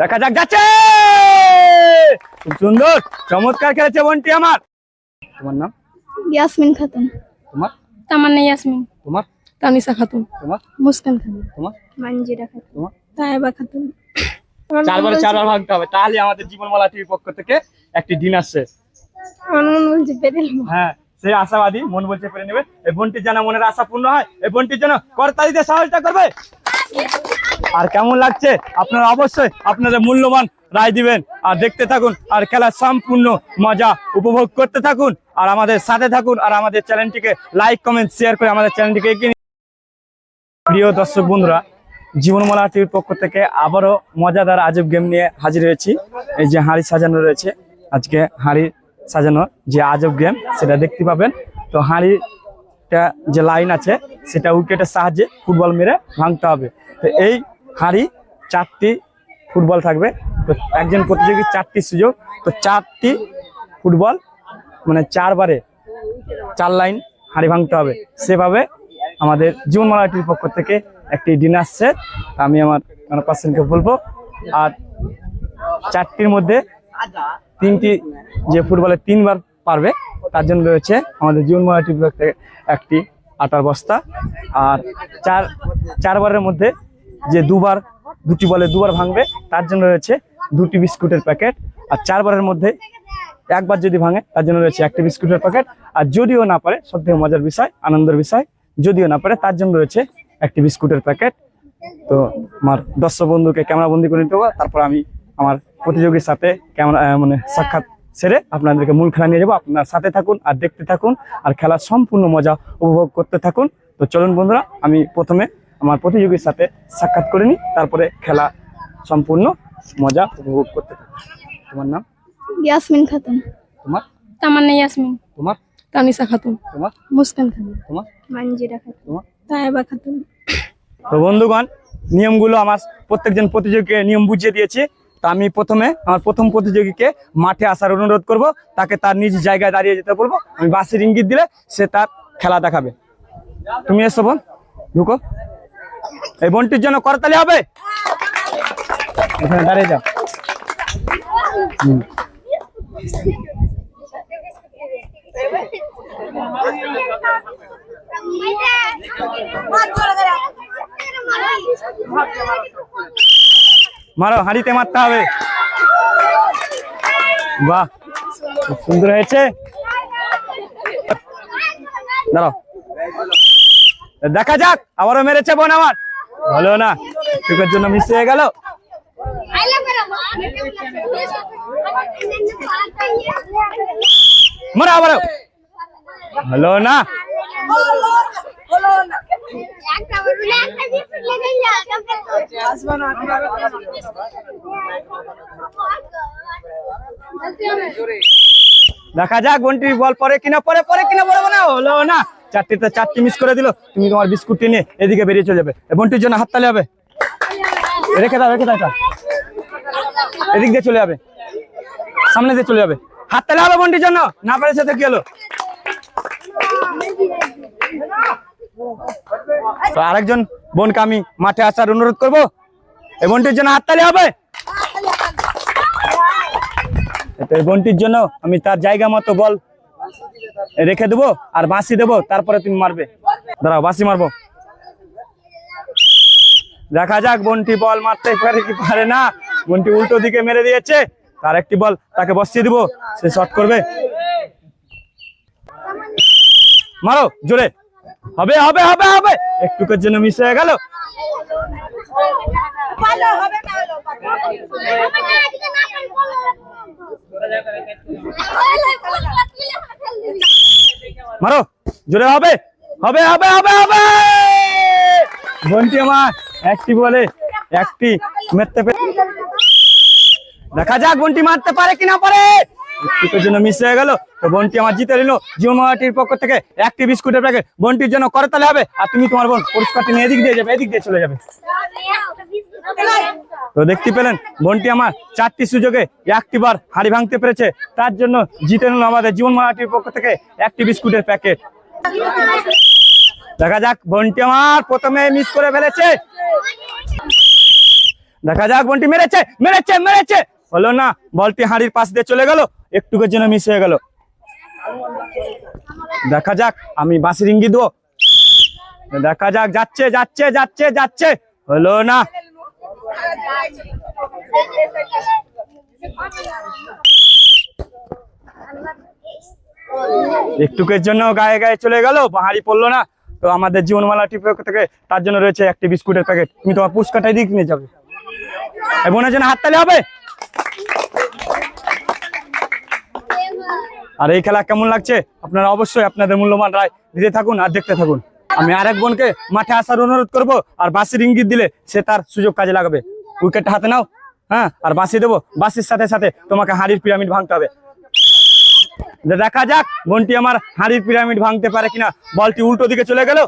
দেখা যাক, যাচ্ছে, খুব সুন্দর, চমৎকার খেলেছে বোনটি আমার। তোমার নাম? ইয়াসমিন খাতুন। তোমার? তামান্না ইয়াসমিন। তোমার? তানিসা খাতুন। তোমার? মুসকান খাতুন। তোমার? মঞ্জিরা খাতুন। তোমার? তায়েবা খাতুন। চারবার ভাগতে হবে, তাহলে আমাদের জীবনমালা টিভির পক্ষ থেকে একটি ডিন আসছে। হ্যাঁ, সেই আশাবাদী, মন বলছে পেরে নেবে। এই বোনটির যেন মনের আশা পূর্ণ হয়, এই বোনটির যেন করতালিতে সহায়তা করবে। আর কেমন লাগছে আপনারা অবশ্যই আপনাদের মূল্যবান রায় দিবেন, আর দেখতে থাকুন, আর খেলার সম্পূর্ণ মজা উপভোগ করতে থাকুন, আর আমাদের সাথে থাকুন, আর আমাদের চ্যানেলটিকে লাইক কমেন্ট শেয়ার করে আমাদের চ্যানেলটিকে এগিয়ে নিন। প্রিয় দর্শক বন্ধুরা, জীবনমালা টিভির পক্ষ থেকে আবারও মজাদার আজব গেম নিয়ে হাজির হয়েছি। এই যে হাঁড়ি সাজানো রয়েছে, আজকে হাঁড়ি সাজানো যে আজব গেম সেটা দেখতে পাবেন। তো হাঁড়িটা যে লাইন আছে সেটা উইকেটের সাহায্যে ফুটবল মেরে ভাঙতে হবে। তো এই হাঁড়ি 4টি ফুটবল থাকবে, তো একজন প্রতিযোগী 4টি সুযোগ, তো 4টি ফুটবল মানে 4 বারে 4 লাইন হাঁড়ি ভাঙতে হবে। সেভাবে আমাদের জীবনমালা টিভির পক্ষ থেকে একটি ডিন আসছে, আমি আমার পার্সনকে বলবো। আর 4টির মধ্যে 3টি যে ফুটবলে 3 বার পারবে তার জন্য রয়েছে আমাদের জীবনমালা টিভির পক্ষ থেকে একটি আটার বস্তা। আর 4 বারের মধ্যে যে 2টি বলে 2 বার ভাঙবে তার জন্য রয়েছে 2টি বিস্কুটের প্যাকেট। আর 4 বারের মধ্যে 1 বার যদি ভাঙে তার জন্য রয়েছে 1টি বিস্কুটের প্যাকেট। আর যদিও না পারে, সবথেকে মজার বিষয়, আনন্দের বিষয়, যদিও না পারে তার জন্য রয়েছে 1টি বিস্কুটের প্যাকেট। তো আমার দর্শক বন্ধুকে ক্যামেরা বন্দি করে নিতে হবে, তারপর আমি আমার প্রতিযোগীর সাথে ক্যামেরা সাক্ষাৎ সেরে আপনাদেরকে মূল খেলা নিয়ে যাবো। আপনারা সাথে থাকুন আর দেখতে থাকুন, আর খেলার সম্পূর্ণ মজা উপভোগ করতে থাকুন। তো চলুন বন্ধুরা, আমি প্রথমে আমার প্রতিযোগীর সাথে সাক্ষাৎ করে নিই, তারপরে খেলা সম্পূর্ণ মজা উপভোগ করতে থাকুন। তোমার নাম? ইয়াসমিন খাতুন। তোমার? তামান্না ইয়াসমিন। তোমার? তানিসা খাতুন। তোমার? মুসকান খাতুন। তোমার? মঞ্জিরা খাতুন। তোমার? তায়েবা খাতুন। তো বন্ধুগণ, নিয়মগুলো আমার প্রত্যেকজন প্রতিযোগীকে নিয়ম বুঝিয়ে দিয়েছি। তো আমি প্রথমে আমার প্রথম প্রতিযোগীকে মাঠে আসার অনুরোধ করব, তাকে তার নিজ জায়গায় দাঁড়িয়ে যেতে বলবো। আমি বাঁশির ইঙ্গিত দিলে সে তার খেলা দেখাবে। তুমি এসো বোন, ঢুকো। এই বোনটির জন্য করতালি হবে, এখানে দাঁড়িয়ে যাও। মারো, হাঁড়িতে মারতে হবে। বাহ, খুব সুন্দর হয়েছে। দাঁড়াও, দেখা যাক। আবারও মেরেছে বোন আমার, ভালো না, চোখের জন্য মিস হয়ে গেল। মারো আবারও, ভালো না। দেখা যাক বোনটি বল পরে কিনা, পরে কিনা বলবো না, হলো না। 4টি মিস করে দিল। তুমি তোমার বিস্কুটটি নিয়ে এদিকে বেরিয়ে চলে যাবে। বোনটির জন্য হাততালি হবে, রেখে দাও এটা, এদিক দিয়ে চলে যাবে, সামনে দিয়ে চলে যাবে। হাততালি হবে বোনটির জন্য, না পারে সাথে কি হলো। তো আরেকজন বোনকে আমি মাঠে আসার অনুরোধ করবো, এই বোনটির জন্য হাততালি হবে। এই বোনটির জন্য আমি তার জায়গা মতো বল রেখে দেবো আর বাঁশি দেবো, তারপরে তুমি মারবে। দাঁড়াও, বাঁশি মারবো। দেখা যাক বোনটি বল মারতে পারে কি পারে না। বোনটি উল্টো দিকে মেরে দিয়েছে, তার একটি বল তাকে বসিয়ে দিব, সে শট করবে। মারো জোরে, হবে হবে হবে হবে, একটুকের জন্য মিস হয়ে গেল। মারো জোরে, হবে হবে হবে হবে হবে। বোনটি আমার একটি বলে 1টি মারতে পেরে। দেখা যাক বোনটি মারতে পারে কিনা পারে, একটুকের জন্য মিস হয়ে গেল। তো বোনটি আমার জিতে নিল জীবনমালা টিভির পক্ষ থেকে 1টি বিস্কুটের প্যাকেট। বোনটির জন্য করতালি হবে, আর তুমি তোমার বোন পুরস্কারটি নিয়ে এদিক দিয়ে যাবে, এদিক দিয়ে চলে যাবে। তো দেখতে পেলেন বোনটি আমার 4টি সুযোগে 1টি বার হাঁড়ি ভাঙতে পেরেছে, তার জন্য জিতে নিল আমাদের জীবনমালা টিভির পক্ষ থেকে 1টি বিস্কুটের প্যাকেট। দেখা যাক, বোনটি আমার প্রথমে মিস করে ফেলেছে। দেখা যাক, বন্টি মেরেছে মেরেছে মেরেছে, হলো না। বলটি হাঁড়ির পাশ দিয়ে চলে গেল, একটুকের জন্য মিস হয়ে গেল। দেখা যাক, আমি বাঁশির ইঙ্গিত দেবো। দেখা যাক, যাচ্ছে যাচ্ছে যাচ্ছে যাচ্ছে, হলো না। একটুকের জন্য গায়ে গায়ে চলে গেল, হাঁড়ি পড়লো না। তো আমাদের জীবনমালা টিপ থেকে তার জন্য রয়েছে একটি বিস্কুটের প্যাকেট। তুমি তোমার পুরস্কারটাই দিক নিয়ে যাবে। এই বোনের জন্য হাততালি হবে। আর এই খেলা কেমন লাগছে আপনারা অবশ্যই আপনাদের মূল্যবান রায় দিতে থাকুন আর দেখতে থাকুন। আমি আরেক বোনকে মাঠে আসার অনুরোধ করব, আর বাঁশির ইঙ্গিত দিলে সে তার সুযোগ কাজে লাগাবে। উইকেটটা হাতে নাও, হ্যাঁ, আর বাঁশি দেবো। বাঁশির সাথে সাথে তোমাকে হাঁড়ির পিরামিড ভাঙতে হবে। দেখা যাক বোনটি আমার হাঁড়ির পিরামিড ভাঙতে পারে কিনা। বলটি উল্টো দিকে চলে গেল।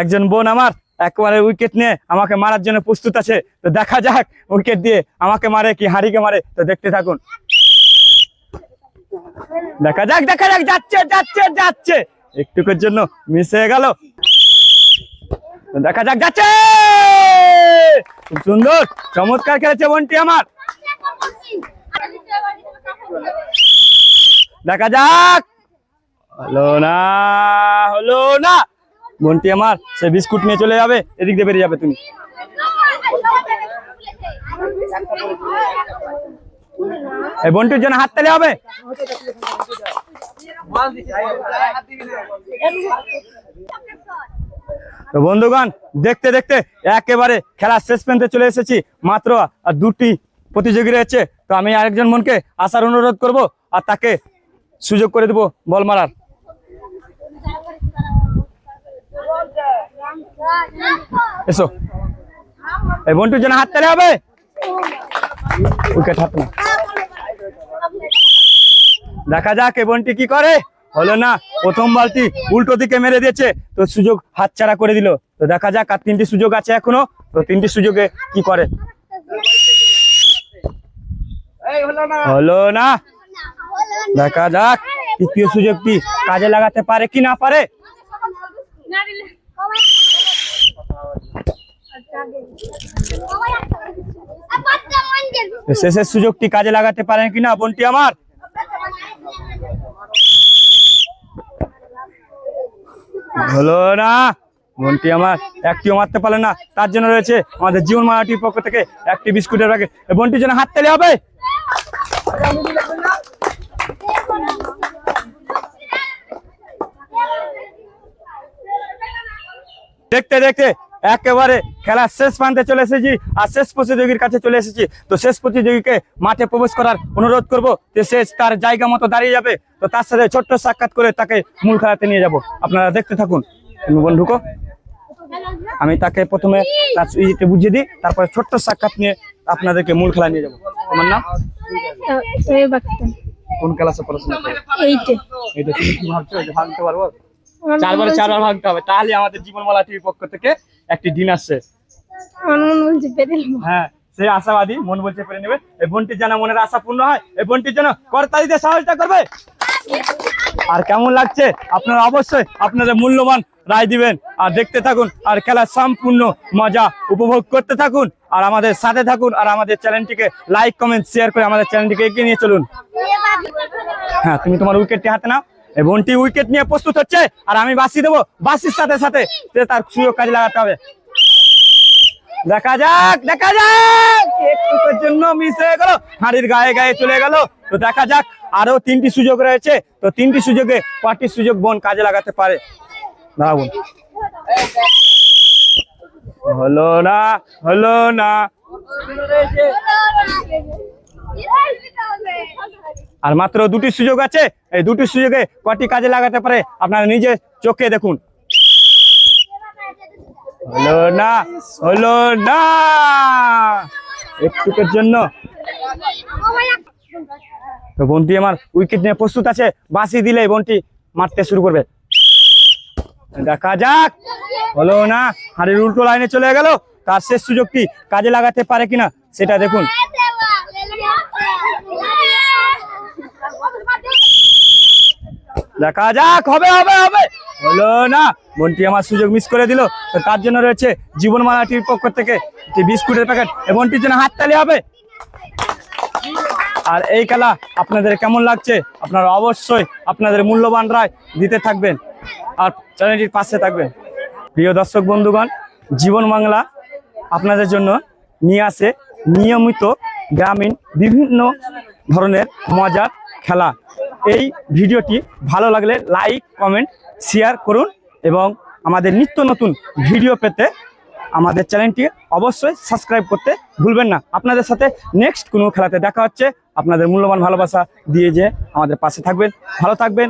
একজন বোন আমার একেবারে উইকেট নিয়ে আমাকে মারার জন্য প্রস্তুত আছে। তো দেখা যাক উইকেট দিয়ে আমাকে মারে কি হাঁড়িকে মারে, তো দেখতে থাকুন। দেখা যাক দেখা যাক, যাচ্ছে যাচ্ছে যাচ্ছে, একটুকের জন্য মিস হয়ে গেল। দেখা যাক, যাচ্ছে, খুব সুন্দর চমৎকার খেলেছে বোনটি আমার। দেখা যাক, হলো না হলো না। বোনটি আমার সে বিস্কুট নিয়ে চলে যাবে, এদিক দিয়ে বেরিয়ে যাবে তুমি। এই বোনটির জন্য হাততালি হবে। তো বন্ধুগণ, দেখতে দেখতে একেবারে খেলা শেষ প্রান্তে চলে এসেছি। মাত্র আর দুটি প্রতিযোগী রয়েছে। তো আমি আরেকজন বোনকে আসার অনুরোধ করব আর তাকে সুযোগ করে দেবো বল মারার। এসো, এই বোনটির জন্য হাততালি হবে। উইকেট হাত না। দেখা যাক এই বোনটি কি করে। হলো না, প্রথম বলটি উল্টো দিকে মেরে দিয়েছে, তো সুযোগ হাতছাড়া করে দিল। তো দেখা যাক, আর তিনটি সুযোগ আছে এখনো, তো তিনটি সুযোগে কি করে। হলো না, দেখা যাক তৃতীয় সুযোগটি কাজে লাগাতে পারে কি না পারে। শেষের সুযোগটি কাজে লাগাতে পারেন কিনা বোনটি আমার। হলো না, বোনটি আমার একটিও মারতে পারলেন না। তার জন্য রয়েছে আমাদের জীবনমালাটির পক্ষ থেকে একটি বিস্কুটের প্যাকেট। বোনটির জন্য হাততালি হবে। দেখতে দেখতে একেবারে খেলার শেষ প্রান্তে চলে এসেছি আর শেষ প্রতিযোগীর কাছে চলে এসেছি। তো শেষ প্রতিযোগীকে মাঠে প্রবেশ করার অনুরোধ করব, যে সে তার জায়গা মতো দাঁড়িয়ে যাবে। তো তার সাথে ছোট্ট সাক্ষাৎ করে তাকে মূল খেলাতে নিয়ে যাব। আপনারা দেখতে থাকুন। বন্ধুকে আমি তাকে প্রথমে বুঝিয়ে দিই, তারপরে ছোট্ট সাক্ষাৎ নিয়ে আপনাদেরকে মূল খেলা নিয়ে যাবো। আমার নাম কোন ক্লাসে পড়াশোনা করে? এইটা তুমি কি ভাবছো যে ভাঙতে পারবো? চারবার ভাঙতে হবে, তাহলে আমাদের জীবনমালা টিভির পক্ষ থেকে একটি দিন আসছে। হ্যাঁ, সে আশাবাদী, মন বলছে পেরে নেবে। এই বোনটির যেন মনের আশা পূর্ণ হয়, এই বোনটির যেন করতালিতে সহযোগিতা করবে। আর কেমন লাগছে আপনারা অবশ্যই আপনাদের মূল্যবান রায় দিবেন আর দেখতে থাকুন আর খেলার সম্পূর্ণ মজা উপভোগ করতে থাকুন আর আমাদের সাথে থাকুন আর আমাদের চ্যানেলটিকে লাইক কমেন্ট শেয়ার করে আমাদের চ্যানেলটিকে এগিয়ে নিয়ে চলুন। হ্যাঁ, তুমি তোমার উইকেটটি হাতে নাও। এই বোনটি উইকেট নিয়ে প্রস্তুত হচ্ছে আর আমি বাঁশি দেবো। বাঁশির সাথে সাথে তার সুযোগ কাজে লাগাতে হবে। দেখা যাক দেখা যাক, একটুর জন্য মিস হয়ে গেল, হাঁড়ির গায়ে গায়ে চলে গেল। তো দেখা যাক, আরো তিনটি সুযোগ রয়েছে। তো তিনটি সুযোগে কয়টি সুযোগ বোন কাজে লাগাতে পারে। দাঁড়াবুন। হলো না হলো না, আর মাত্র দুটি সুযোগ আছে। এই দুটি সুযোগে কয়টি কাজে লাগাতে পারে আপনারা নিজে চোখে দেখুন। হলো না হলো না, একটুকের জন্য। তো বোনটি আমার উইকেট নিয়ে প্রস্তুত আছে। বাঁশি দিলে বোনটি মারতে শুরু করবে। দেখা যাক, হলো না, হাড়ির উল্টো লাইনে চলে গেল। তার শেষ সুযোগটি কাজে লাগাতে পারে কিনা সেটা দেখুন। দেখা যাক, হবে হবে হবে। হলো না, বোনটি আমার সুযোগ মিস করে দিল। তো তার জন্য রয়েছে জীবনমালাটির পক্ষ থেকে একটি বিস্কুটের প্যাকেট। এই বোনটির জন্য হাততালি হবে। আর এই খেলা আপনাদের কেমন লাগছে আপনারা অবশ্যই আপনাদের মূল্যবান রায় দিতে থাকবেন আর চ্যানেলটির পাশে থাকবেন। প্রিয় দর্শক বন্ধুগণ, জীবন বাংলা আপনাদের জন্য নিয়ে আসে নিয়মিত গ্রামীণ বিভিন্ন ধরনের মজার খেলা। এই ভিডিওটি ভালো লাগলে লাইক, কমেন্ট, শেয়ার করুন এবং আমাদের নিত্য নতুন ভিডিও পেতে আমাদের চ্যানেলটি অবশ্যই সাবস্ক্রাইব করতে ভুলবেন না। আপনাদের সাথে নেক্সট কোনো খেলাতে দেখা হচ্ছে। আপনাদের মূল্যবান ভালোবাসা দিয়ে যে আমাদের পাশে থাকবেন। ভালো থাকবেন।